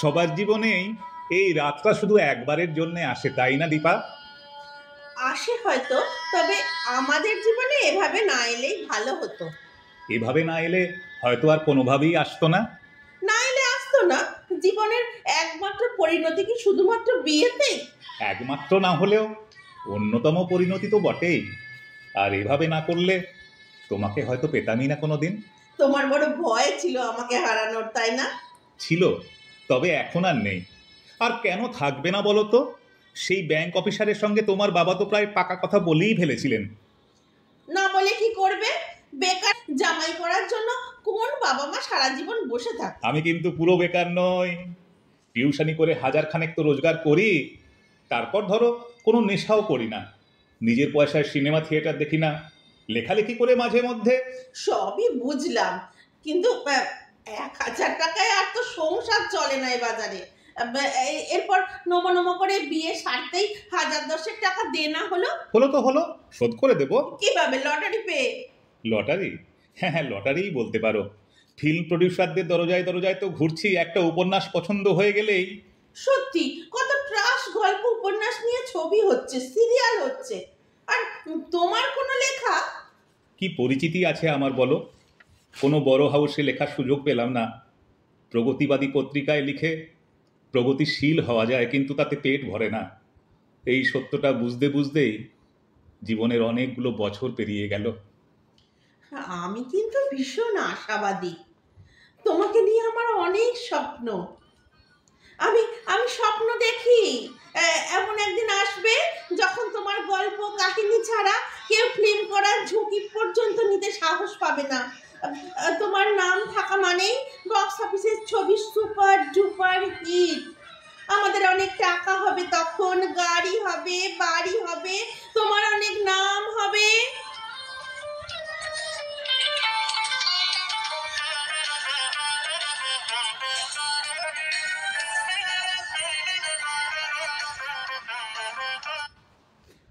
সবার জীবনেই এই রাতটা শুধু একবারের জন্য আসে, তাই না দীপা? আসে হয়তো, তবে আমাদের জীবনে এভাবে না এলেই ভালো হতো। এভাবে না এলে হয়তো আর কোনোভাবেই আসতো না। না এলে আসতো না। জীবনের একমাত্র পরিণতি কি শুধুমাত্র বিয়েতেই? একমাত্র না হলেও অন্যতম পরিণতি তো বটেই। আর এভাবে না করলে তোমাকে হয়তো পেতামই না কোনোদিন। তোমার বড় ভয় ছিল আমাকে হারানোর, তাই না? ছিল, তবে এখন আর নেই। আর কেন থাকবে না বলো তো? সেই ব্যাংক অফিসারের সঙ্গে তোমার বাবা তো প্রায় পাকা কথা বলেই ফেলেছিলেন। না বলে কি করবে? বেকার জামাই করার জন্য কোন বাবা মা সারা জীবন বসে থাকে? আমি কিন্তু পুরো বেকার নই। টিউশনি করে হাজার খানেক তো রোজগার করি। তারপর ধরো কোনো নেশাও করি না, নিজের পয়সায় সিনেমা থিয়েটার দেখি না, লেখালেখি করে মাঝে মধ্যে। সবই বুঝলাম, কিন্তু 1,000 টাকায় আর তো সংসার চলে না এ বাজারে। এরপর নমো নমো করে বিয়ে সারতেই 1,000-10,000 টাকা দেনা হলো। হলো তো হলো, শোধ করে দেবো। কিভাবে? লটারি পেয়ে? লটারি? হ্যাঁ হ্যাঁ, লটারিই বলতে পারো। ফিল্ম প্রডিউসারদের দরজায় দরজায় তো ঘুরছি, একটা উপন্যাস পছন্দ হয়ে গেলেই। সত্যি কত ট্রাশ গল্প উপন্যাস নিয়ে ছবি হচ্ছে, সিরিয়াল হচ্ছে, আর তোমার কোনো লেখা? কি পরিচিতি আছে আমার বলো? কোনো বড় হাউসে লেখার সুযোগ পেলাম না। প্রগতিবাদী পত্রিকায় লিখে প্রগতিশীল হওয়া যায়, কিন্তু তাতে পেট ভরে না। এই সত্যটা বুঝতে বুঝতেই জীবনের অনেকগুলো বছর পেরিয়ে গেল। আমি কিন্তু ভীষণ আশাবাদী। তোমাকে নিয়ে আমার অনেক স্বপ্ন। আমি আমি স্বপ্ন দেখি এমন একদিন আসবে যখন তোমার গল্প কাহিনী ছাড়া কেউ ফিল্ম করার ঝুঁকি পর্যন্ত নিতে সাহস পাবে না। তোমার নাম থাকা মানেই বক্স অফিসের ছবি সুপার ডুপার হিট। আমাদের অনেক টাকা হবে, তখন গাড়ি হবে, বাড়ি হবে, তোমার অনেক নাম হবে।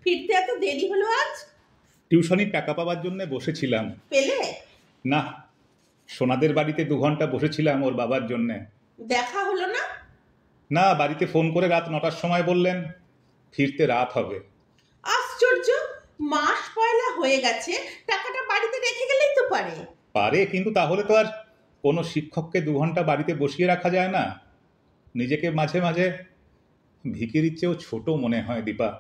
ফিরতে এত দেরি হলো আজ? টিউশনির টাকা পাওয়ার জন্য বসেছিলাম। পেলে? না, সোনাদের বাড়িতে 2 ঘন্টা বসেছিলাম ওর বাবার জন্যে। দেখা হলো না? না, বাড়িতে ফোন করে রাত 9টার সময় বললেন ফিরতে রাত হবে। আশ্চর্য! মাস পয়লা হয়ে গেছে, টাকাটা বাড়িতে রেখে গেলেই তো পারে। পারে, কিন্তু তাহলে তো আর কোনো শিক্ষককে 2 ঘন্টা বাড়িতে বসিয়ে রাখা যায় না। নিজেকে মাঝে মাঝে ভিখিরির চেয়েও ছোট মনে হয় দীপা।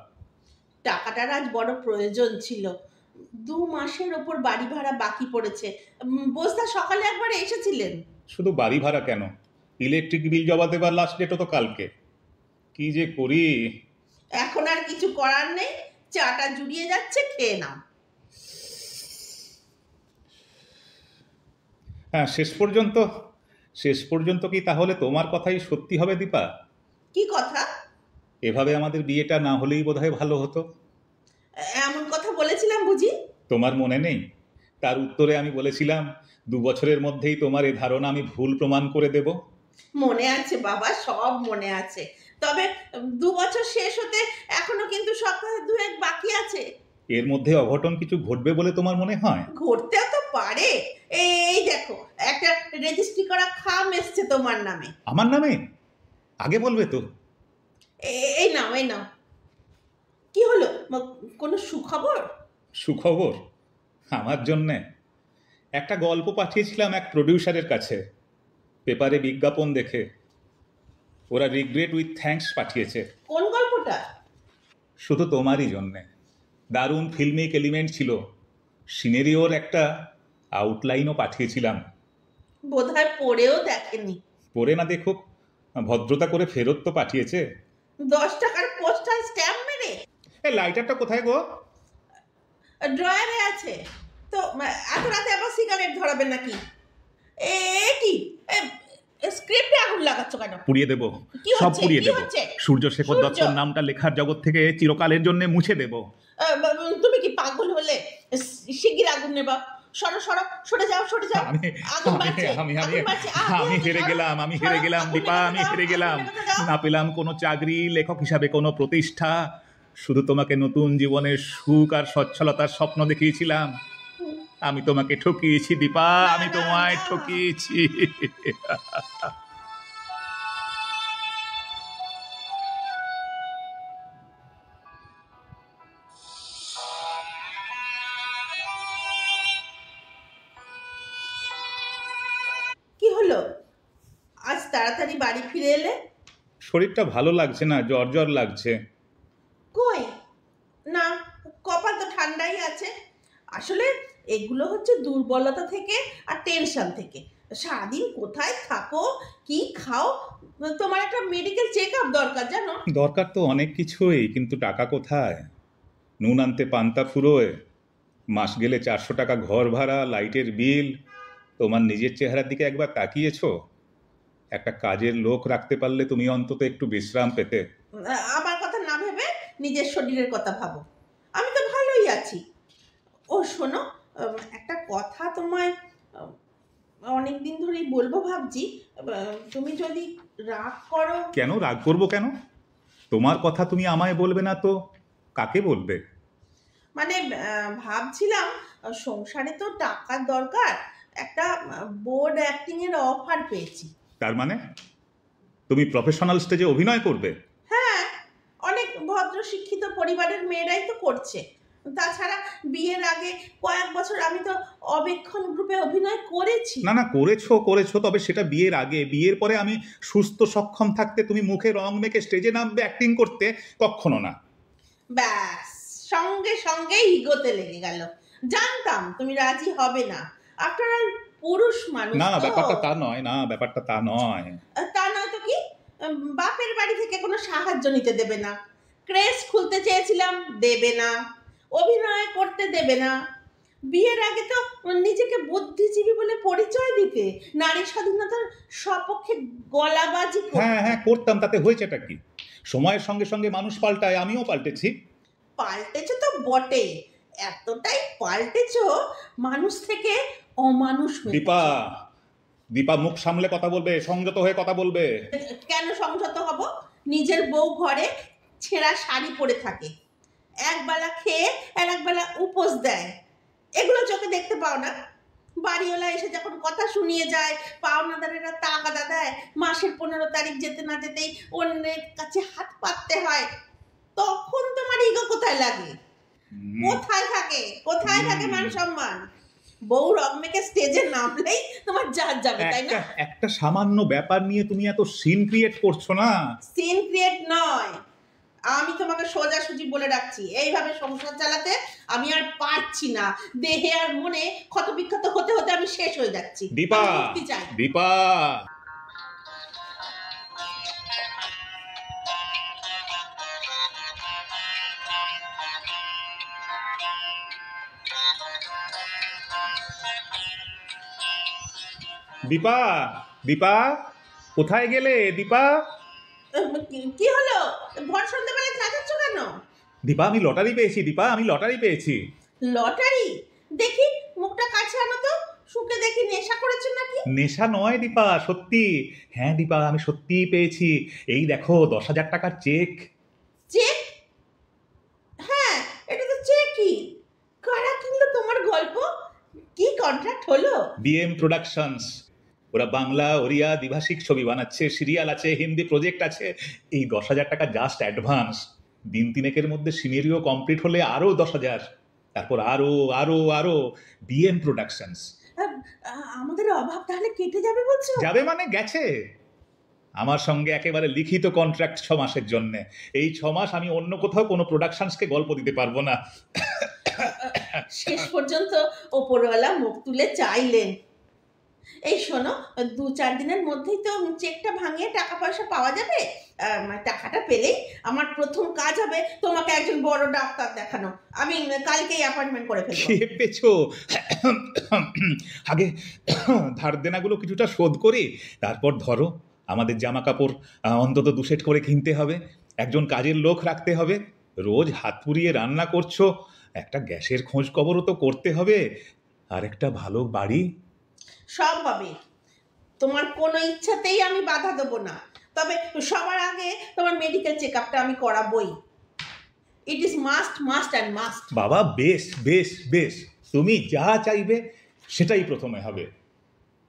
টাকাটার আজ বড় প্রয়োজন ছিল। 2 মাসের ওপর বাড়ি ভাড়া বাকি পড়েছে। বোঝদা সকালে একবার এসেছিলেন। শুধু বাড়ি ভাড়া কেন, ইলেকট্রিক বিল জমা দেবার লাস্ট ডেটও তো কালকে। কি যে করি। এখন আর কিছু করার নেই, চাটা জুড়িয়ে যাচ্ছে, খেয়ে নাও। হ্যাঁ, শেষ পর্যন্ত কি তাহলে তোমার কথাই সত্যি হবে দীপা? কি কথা? এভাবে আমাদের বিয়েটা না হলেই বোধহয় ভালো হতো। এমন কথা বলেছিলাম বুঝি? তোমার মনে নেই? তার উত্তরে আমি বলেছিলাম 2 বছরের মধ্যেই তোমার এ ধারণা আমি ভুল প্রমাণ করে দেব। মনে আছে বাবা, সব মনে আছে। তবে 2 বছর শেষ হতে এখনো কিন্তু সপ্তাহে 2-1 বাকি আছে। এর মধ্যে অঘটন কিছু ঘটবে বলে তোমার মনে হয়? ঘটতেও তো পারে। এই দেখো, একটা রেজিস্ট্রি করা খাম এসছে তোমার নামে। আমার নামে? আগে বলবে তো। এই নাও, এই নাও। কি হলো? কোনো সুখবর? সুখবর? আমার জন্যে? একটা গল্প পাঠিয়েছিলাম এক প্রডিউসারের কাছে, পেপারে বিজ্ঞাপন দেখে ওরা রিগ্রেট উইথ থ্যাঙ্কস পাঠিয়েছে। কোন গল্পটা? শুধু তোমারই জন্যে। দারুণ ফিল্মিক এলিমেন্ট ছিল, সিনেরিওর একটা আউটলাইনও পাঠিয়েছিলাম। বোধহয় পড়েও দেখেনি। পড়ে না দেখুক, ভদ্রতা করে ফেরত তো পাঠিয়েছে। 10 টাকার পোস্টাল স্ট্যাম্প মেরে? এই লাইটারটা কোথায় গো? ড্রয়ারে আছে। তো এত রাতে আবার সিগারেট ধরাবেন নাকি? কি স্ক্রিপ্টে আগুন লাগাচ্ছ কেন? পুড়িয়ে দেব, কি সব হচ্ছে? পুড়িয়ে কি দেব। হচ্ছে? সূর্যশেখর সূর্য? দত্তর নামটা লেখার জগৎ থেকে চিরকালের জন্য মুছে দেব। তুমি কি পাগল হলে? শিগগির আগুন নেবা। সরো সরো, সরে যাও, সরে যাও। আমি আগুন আমি বাড়ছে, আমি আমি আগুন বাড়ছে। আমি হেরে গেলাম, আমি হেরে গেলাম দীপা, আমি হেরে গেলাম। না পেলাম কোনো চাকরি, লেখক হিসাবে কোনো প্রতিষ্ঠা, শুধু তোমাকে নতুন জীবনের সুখ আর সচ্ছলতার স্বপ্ন দেখিয়েছিলাম। আমি তোমাকে ঠকিয়েছি দীপা, আমি তোমায় ঠকিয়েছি। হলো আজ তাড়াতাড়ি বাড়ি ফিরে এলে? শরীরটা ভালো লাগছে না, জ্বর জ্বর লাগছে। কই না, কপাল তো ঠান্ডাই আছে। আসলে এগুলো হচ্ছে দুর্বলতা থেকে আর টেনশন থেকে। সারাদিন কোথায় থাকো, কি খাও, তোমার একটা মেডিকেল চেক আপ দরকার জানো। দরকার তো অনেক কিছুই, কিন্তু টাকা কোথায়? নুন আনতে পান্তা ফুরোয়, মাস গেলে 400 টাকা ঘর ভাড়া, লাইটের বিল। তোমার নিজের চেহারার দিকে একবার তাকিয়েছো? একটা কাজের লোক রাখতে পারলে তুমি অন্তত একটু বিশ্রাম পেতে। আমার কথা না ভেবে নিজের শরীরের কথা ভাবো। আমি তো ভালোই আছি। ও শোনো, একটা কথা তোমায় অনেক দিন ধরেই বলবো ভাবছি। তুমি যদি রাগ করো। কেন রাগ করবো কেন? তোমার কথা তুমি আমায় বলবে না তো কাকে বলবে? মানে ভাবছিলাম, সংসারে তো টাকার দরকার। একটা বোর্ড অ্যাক্টিং এর অফার পেয়েছি। তার মানে তুমি প্রফেশনাল স্টেজে অভিনয় করবে? হ্যাঁ, অনেক ভদ্র শিক্ষিত পরিবারের মেয়েরাই তো করছে। তাছাড়া বিয়ের আগে কয়েক বছর আমি তো অবেক্ষণ গ্রুপে অভিনয় করেছি। না না, করেছো করেছো, তবে সেটা বিয়ের আগে। বিয়ের পরে আমি সুস্থ সক্ষম থাকতে তুমি মুখে রং মেখে স্টেজে নামবে অ্যাক্টিং করতে? কখনো না। ব্যাস, সঙ্গে সঙ্গে ইগোতে লেগে গেল। জানতাম তুমি রাজি হবে না। আফটার অল পুরুষ মানুষ না, তো। ব্যাপারটা তা নয়, না ব্যাপারটা তা নয়। তা নয় তো কি? বাপের বাড়ি থেকে কোনো সাহায্য নিতে দেবে না। ক্রেস খুলতে চেয়েছিলাম, দেবে না। অভিনয় করতে দেবে না। বিয়ের আগে তো নিজেকে বুদ্ধিজীবী বলে পরিচয় দিতে, নারী স্বাধীনতার সপক্ষে গলাবাজি করতে। হ্যাঁ হ্যাঁ, করতাম, তাতে হয়েছেটা কি? সময়ের সঙ্গে সঙ্গে মানুষ পাল্টায়, আমিও পাল্টেছি। পাল্টেছো তো বটে, এতটাই পাল্টেছো মানুষ থেকে অমানুষ হয়ে দীপা, গেছো। দীপা মুখ সামলে কথা বলবে, সংযত হয়ে কথা বলবে। কেন সংযত হব? নিজের বউ ঘরে ছেঁড়া শাড়ি পরে থাকে, একবেলা খেয়ে আর একবেলা উপোস দেয়। এগুলো চোখে দেখতে পাও না? বাড়িওয়ালা এসে যখন কথা শুনিয়ে যায়, পাওনাদারেরা তাগাদা দেয়, মাসের 15 তারিখ যেতে না যেতেই অন্যের কাছে হাত পাততে হয়, তখন তোমার ইগো কোথায় লাগে? কোথায় থাকে, কোথায় থাকে মান সম্মান? বউ রং মেখে স্টেজে নামলেই তোমার জাত যাবে, তাই না? একটা সামান্য ব্যাপার নিয়ে তুমি এত সিন ক্রিয়েট করছো না। সিন ক্রিয়েট নয়, আমি তোমাকে সোজাসুজি বলে রাখছি, এইভাবে সংসার চালাতে আমি আর পারছি না। দেহে আর মনে ক্ষতবিক্ষত হতে হতে আমি শেষ হয়ে যাচ্ছি। দীপা, আমি মুক্তি চাই। দীপা। দীপা, দীপা, কোথায় গেলে দীপা? কি হলো? ভর সন্ধ্যাবেলায় চেঁচাচ্ছ কেন? দীপা, আমি লটারি পেয়েছি। দীপা, আমি লটারি পেয়েছি। লটারি? দেখি মুখটা কাছে আনো তো, শুকে দেখি নেশা করেছো নাকি। নেশা নয় দীপা, সত্যি। হ্যাঁ দীপা, আমি সত্যিই পেয়েছি। এই দেখো, 10,000 টাকার চেক। চেক? হ্যাঁ, এটা তো চেকই। কারা কিনলো তোমার গল্প? কি কন্ট্রাক্ট হলো? BM productions. ওরা বাংলা, ওড়িয়া দ্বিভাষিক ছবি বানাচ্ছে, সিরিয়াল আছে, হিন্দি প্রজেক্ট আছে। এই 10,000 টাকা জাস্ট অ্যাডভান্স। দিন তিনেকের মধ্যে সিনেরিও কমপ্লিট হলে আরো 10,000, তারপর আরো আরো আরো। BM productions. আমাদের অভাব তাহলে কেটে যাবে বলছো? যাবে মানে গেছে। আমার সঙ্গে একেবারে লিখিত কন্ট্রাক্ট 6 মাসের জন্য। এই 6 মাস আমি অন্য কোথাও কোনো প্রোডাকশনসকে গল্প দিতে পারবো না। শেষ পর্যন্ত ওপরওয়ালা মুখ তুলে চাইলেন। এই শোনো, 2-4 দিনের মধ্যেই তো চেকটা ভাঙিয়ে টাকা পয়সা পাওয়া যাবে। টাকাটা পেলেই আমার প্রথম কাজ হবে তোমাকে একজন বড় ডাক্তার দেখানো। আমি কালকেই অ্যাপয়েন্টমেন্ট করে ফেলবো। পেয়েছো? আগে ধার দেনাগুলো কিছুটা শোধ করি, তারপর ধরো। আমাদের জামা কাপড় অন্তত 2 সেট করে কিনতে হবে, একজন কাজের লোক রাখতে হবে, রোজ হাত পুড়িয়ে রান্না করছো, একটা গ্যাসের খোঁজ খবরও তো করতে হবে, আর একটা ভালো বাড়ি। সব হবে, তোমার কোনো ইচ্ছাতেই আমি বাধা দেবো না। তবে সবার আগে তোমার মেডিকেল চেক আপটা আমি করাবই। It is must, must and must. বাবা, বেশ বেশ বেশ, তুমি যা চাইবে সেটাই প্রথমে হবে।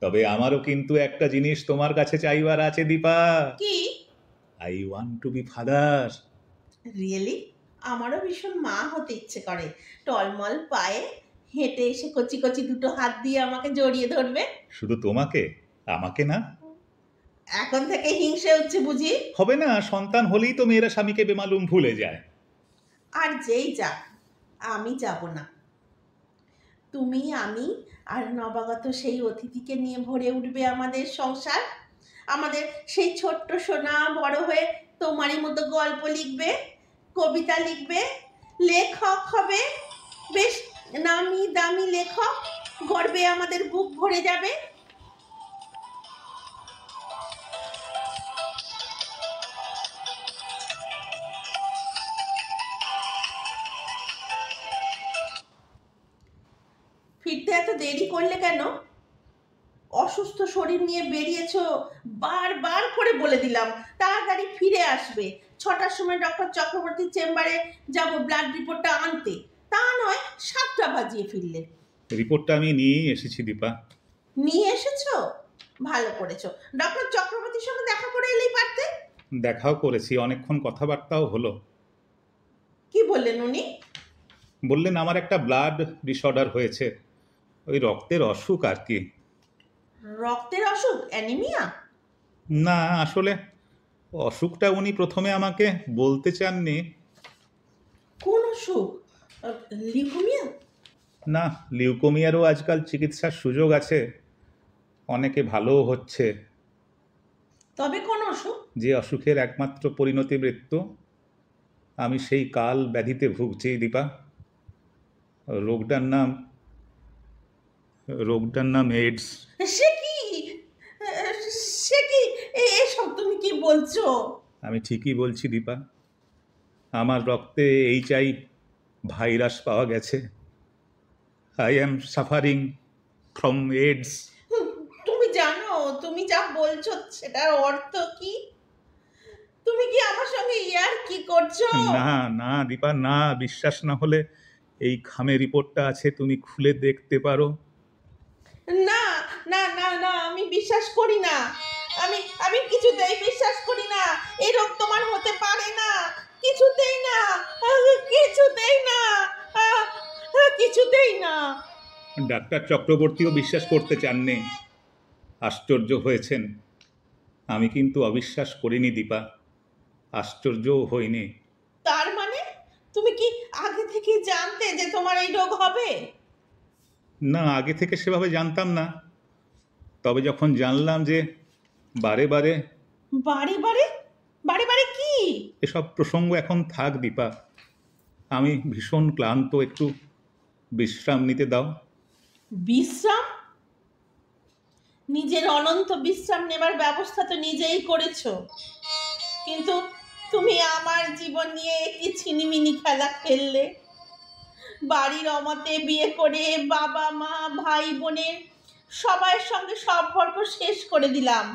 তবে আমারও কিন্তু একটা জিনিস তোমার কাছে চাইবার আছে দীপা। কি? I want to be father. Really? আমারও ভীষণ মা হতে ইচ্ছে করে। টলমল পায়ে হেঁটে এসে কচি কচি দুটো হাত দিয়ে আমাকে জড়িয়ে ধরবে। শুধু তোমাকে? আমাকে না? এখন থেকে হিংসে হচ্ছে বুঝি? হবে না, সন্তান হলেই তো মেয়েরা স্বামীকে বেমালুম ভুলে যায়। আর যেই যাক, আমি যাব না। তুমি, আমি আর নবাগত সেই অতিথিকে নিয়ে ভরে উঠবে আমাদের সংসার। আমাদের সেই ছোট্ট সোনা বড় হয়ে তোমারই মতো গল্প লিখবে, কবিতা লিখবে, লেখক হবে, বেশ নামি দামি লেখক। গর্বে আমাদের বুক ভরে যাবে। ফিরতে এত দেরি করলে কেন? অসুস্থ শরীর নিয়ে বেরিয়েছো, বারবার করে বলে দিলাম তাড়াতাড়ি ফিরে আসবে। 6টার সময় ডক্টর চক্রবর্তীর চেম্বারে যাব ব্লাড রিপোর্টটা আনতে, তা নয় 7টা বাজিয়ে ফিরলে। রিপোর্টটা আমি নিয়েই এসেছি দীপা। নিয়ে এসেছো? ভালো করেছো। ডক্টর চক্রবর্তীর সঙ্গে দেখা করে এলেই পারতে। দেখাও করেছি, অনেকক্ষণ কথাবার্তাও হলো। কি বললেন উনি? বললেন আমার একটা ব্লাড ডিসঅর্ডার হয়েছে, ওই রক্তের অসুখ আর কি। রক্তের অসুখ? অ্যানিমিয়া? না, আসলে অসুখটা উনি প্রথমে আমাকে বলতে চাননি। কোন অসুখ? লিউকোমিয়া? না, লিউকোমিয়ারও আজকাল চিকিৎসার সুযোগ আছে, অনেকে ভালোও হচ্ছে। তবে কোন অসুখ? যে অসুখের একমাত্র পরিণতি মৃত্যু, আমি সেই কাল ব্যাধিতে ভুগছি দীপা। রোগটার নাম রোগটার নাম এইডস। সে কি? সে কি? এসব তুমি কি বলছো? আমি ঠিকই বলছি দীপা, আমার রক্তে HI ভাইরাস পাওয়া গেছে। I am suffering from AIDS. তুমি জানো তুমি যা বলছো সেটার অর্থ কি? তুমি কি আমার সঙ্গে ইয়ার কি করছো? না না দীপা, না, বিশ্বাস না হলে এই খামে রিপোর্টটা আছে, তুমি খুলে দেখতে পারো। না না না না, আমি বিশ্বাস করি না। আমি আমি কিছুতেই বিশ্বাস করি না। এই রোগ তোমার হতে পারে না, কিছুতেই না, কিছুতেই না, কিছুতেই না। ডাক্তার চক্রবর্তীও বিশ্বাস করতে চাননি, আশ্চর্য হয়েছেন। আমি কিন্তু অবিশ্বাস করিনি দীপা, আশ্চর্যও হইনি। তার মানে তুমি কি আগে থেকে জানতে যে তোমার এই রোগ হবে? না, আগে থেকে সেভাবে জানতাম না, তবে যখন জানলাম যে বারে বারে। বারে বারে? বারে বারে কি? এসব প্রসঙ্গ এখন থাক দীপা, আমি ভীষণ ক্লান্ত, একটু বিশ্রাম নিতে দাও। বিশ্রাম? নিজের অনন্ত বিশ্রাম নেবার ব্যবস্থা তো নিজেই করেছো, কিন্তু তুমি আমার জীবন নিয়ে কি ছিনিমিনি খেলা খেললে। বাড়ির অমতে বিয়ে করে বাবা মা ভাই বোনের সবার সঙ্গে সম্পর্ক শেষ করে দিলাম।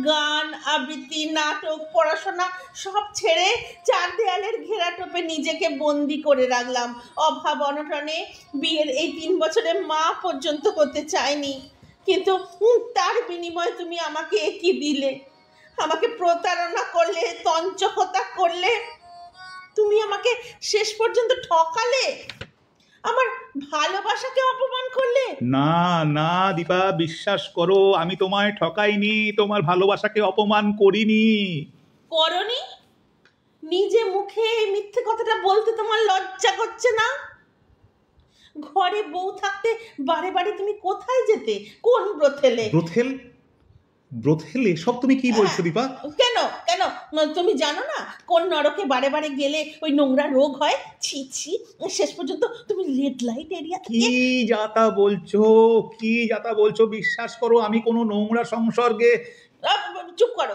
গান আবৃত্তি নাটক পড়াশোনা সব ছেড়ে চার দেয়ালের ঘেরাটোপে নিজেকে বন্দি করে রাখলাম। অভাব অনটনে বিয়ের এই 3 বছরে মা পর্যন্ত হতে চাইনি, কিন্তু তার বিনিময়ে তুমি আমাকে কি দিলে? আমাকে প্রতারণা করলে, তঞ্চকতা করলে, তুমি আমাকে শেষ পর্যন্ত ঠকালে, আমার ভালোবাসাকে অপমান করলে। না না দীপা, বিশ্বাস করো, আমি তোমায় ঠকাইনি, তোমার ভালোবাসাকে অপমান করিনি। করনি? নিজে মুখে এই মিথ্যে কথাটা বলতে তোমার লজ্জা করছে না? ঘরে বউ থাকতে বারে বারে তুমি কোথায় যেতে? কোন ব্রথেলে? ব্রথেল? ব্রথেল এসব তুমি কি বলছো দীপা? কেন কেন? তুমি জানো না কোন নরকে বারে বারে গেলে ওই নোংরা রোগ হয়? ছি ছি, শেষ পর্যন্ত তুমি রেড লাইট এরিয়া কি থেকে। যাতা বলছো, কি যাতা বলছো, বিশ্বাস করো আমি কোনো নোংরা সংসর্গে। চুপ করো।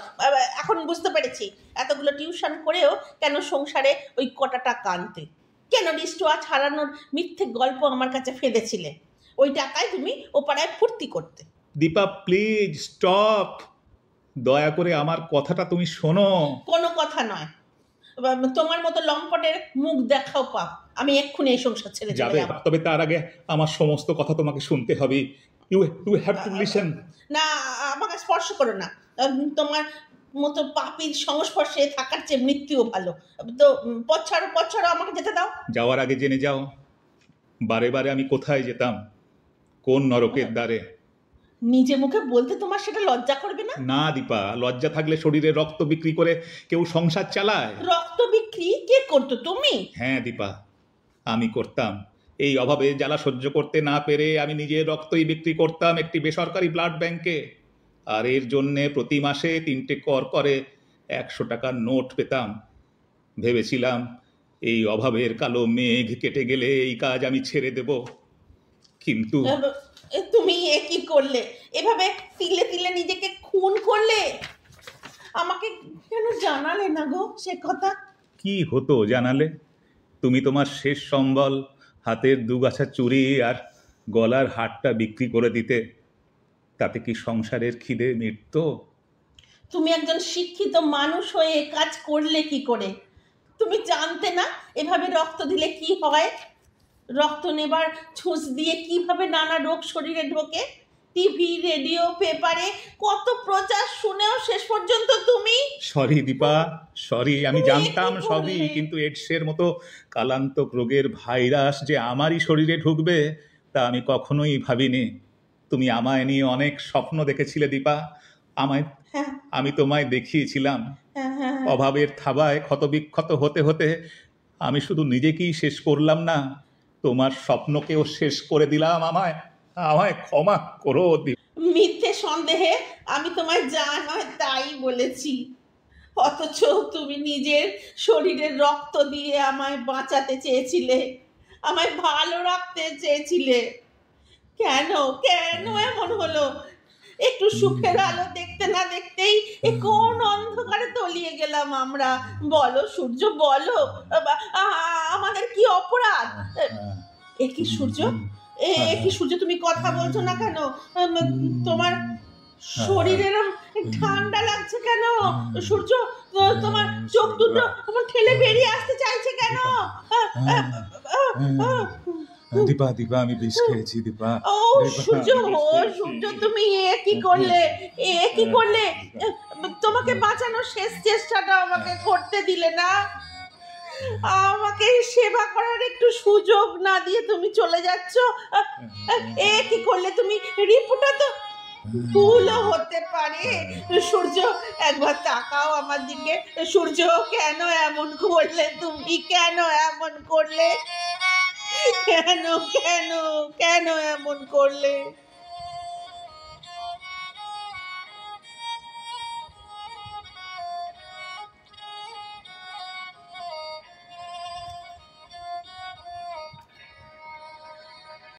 এখন বুঝতে পেরেছি এতগুলো টিউশন করেও কেন সংসারে ওই কটা টাকা আনতে, কেন রিস্টোয়াচ হারানোর মিথ্যে গল্প আমার কাছে ফেঁদেছিলে। ওই টাকায় তুমি ও পাড়ায় ফুর্তি করতে। দীপা প্লিজ স্টপ, দয়া করে আমার কথাটা তুমি শোনো। কোনো কথা নয়। তোমার মতো লম্পটের মুখ দেখাও পাপ। আমি এক্ষুনি এই সংসার ছেড়ে চলে যাবে, যাব। তবে তার আগে আমার সমস্ত কথা তোমাকে শুনতে হবে। You you have to listen. না, আমাকে স্পর্শ করো না। তোমার মতো পাপীর সংস্পর্শে থাকার চেয়ে মৃত্যুও ভালো। তো পথ ছাড়ো, আমাকে যেতে দাও। যাওয়ার আগে জেনে যাও, বারে বারে আমি কোথায় যেতাম, কোন নরকের দ্বারে। নিজে মুখে বলতে তোমার সেটা লজ্জা করবে না? না দীপা, লজ্জা থাকলে শরীরে রক্ত বিক্রি করে কেউ সংসার চালায়? রক্ত বিক্রি কে করতো, তুমি? হ্যাঁ দীপা, আমি করতাম। এই অভাবে জ্বালা সহ্য করতে না পেরে আমি নিজের রক্তই বিক্রি করতাম একটি বেসরকারি ব্লাড ব্যাংকে। আর এর জন্যে প্রতি মাসে 3টে কর করে 100 টাকার নোট পেতাম। ভেবেছিলাম এই অভাবের কালো মেঘ কেটে গেলে এই কাজ আমি ছেড়ে দেব, কিন্তু তুমি এ কি করলে? এভাবে তিলে তিলে নিজেকে খুন করলে। আমাকে কেন জানালে না গো সে কথা? কি হতো জানালে? তুমি তোমার শেষ সম্বল, হাতের দুগাছা চুড়ি আর গলার হারটা বিক্রি করে দিতে। তাতে কি সংসারের খিদে মিটতো? তুমি একজন শিক্ষিত মানুষ হয়ে এ কাজ করলে কি করে? তুমি জানতে না এভাবে রক্ত দিলে কি হয়? রক্ত নেবার ছুঁচ দিয়ে কিভাবে নানা রোগ শরীরে ঢোকে। টিভি, রেডিও, পেপারে কত প্রচার শুনেও শেষ পর্যন্ত তুমি। Sorry Dipa, sorry. আমি তুমি জানতাম কি সবই, করলে? কিন্তু এডসের মতো কালান্তক রোগের ভাইরাস যে আমারই শরীরে ঢুকবে তা আমি কখনোই ভাবিনি। তুমি আমায় নিয়ে অনেক স্বপ্ন দেখেছিলে দীপা। আমায় হ্যাঁ, আমি তোমায় দেখিয়েছিলাম। হ্যাঁ, হ্যাঁ, হ্যাঁ। অভাবের থাবায় ক্ষতবিক্ষত হতে হতে আমি শুধু নিজেকেই শেষ করলাম না, তোমার স্বপ্নকেও শেষ করে দিলাম। আমায় আমায় ক্ষমা করো দীপা। মিথ্যে সন্দেহে আমি তোমায় যা নয় তাই বলেছি, অথচ তুমি নিজের শরীরের রক্ত দিয়ে আমায় বাঁচাতে চেয়েছিলে, আমায় ভালো রাখতে চেয়েছিলে। কেন কেন এমন হলো? একটু সুখের আলো দেখতে না দেখতেই এ কোন অন্ধকারে তলিয়ে গেলাম আমরা? বলো সূর্য, বলো। আমাদের কি অপরাধ? এ কি সূর্য? এ কি সূর্য, তুমি কথা বলছো না কেন? তোমার শরীরের ঠান্ডা লাগছে কেন? সূর্য, তোমার চোখ দুটো আমার ঠেলে বেরিয়ে আসতে চাইছে কেন? দীপা, দীপা, আমি বিষ খেয়েছি দীপা। ও সূর্য, ও সূর্য, তুমি এ কি করলে? এ কি করলে? তোমাকে বাঁচানোর শেষ চেষ্টাটা আমাকে করতে দিলে না। আমাকে সেবা করার একটু সুযোগ না দিয়ে তুমি চলে যাচ্ছ। এ কি করলে তুমি? রিপোর্টটা তো ভুলও হতে পারে। সূর্য, একবার তাকাও আমার দিকে। সূর্য, কেন এমন করলে তুমি? কেন এমন করলে? কেন কেন কেন এমন করলে?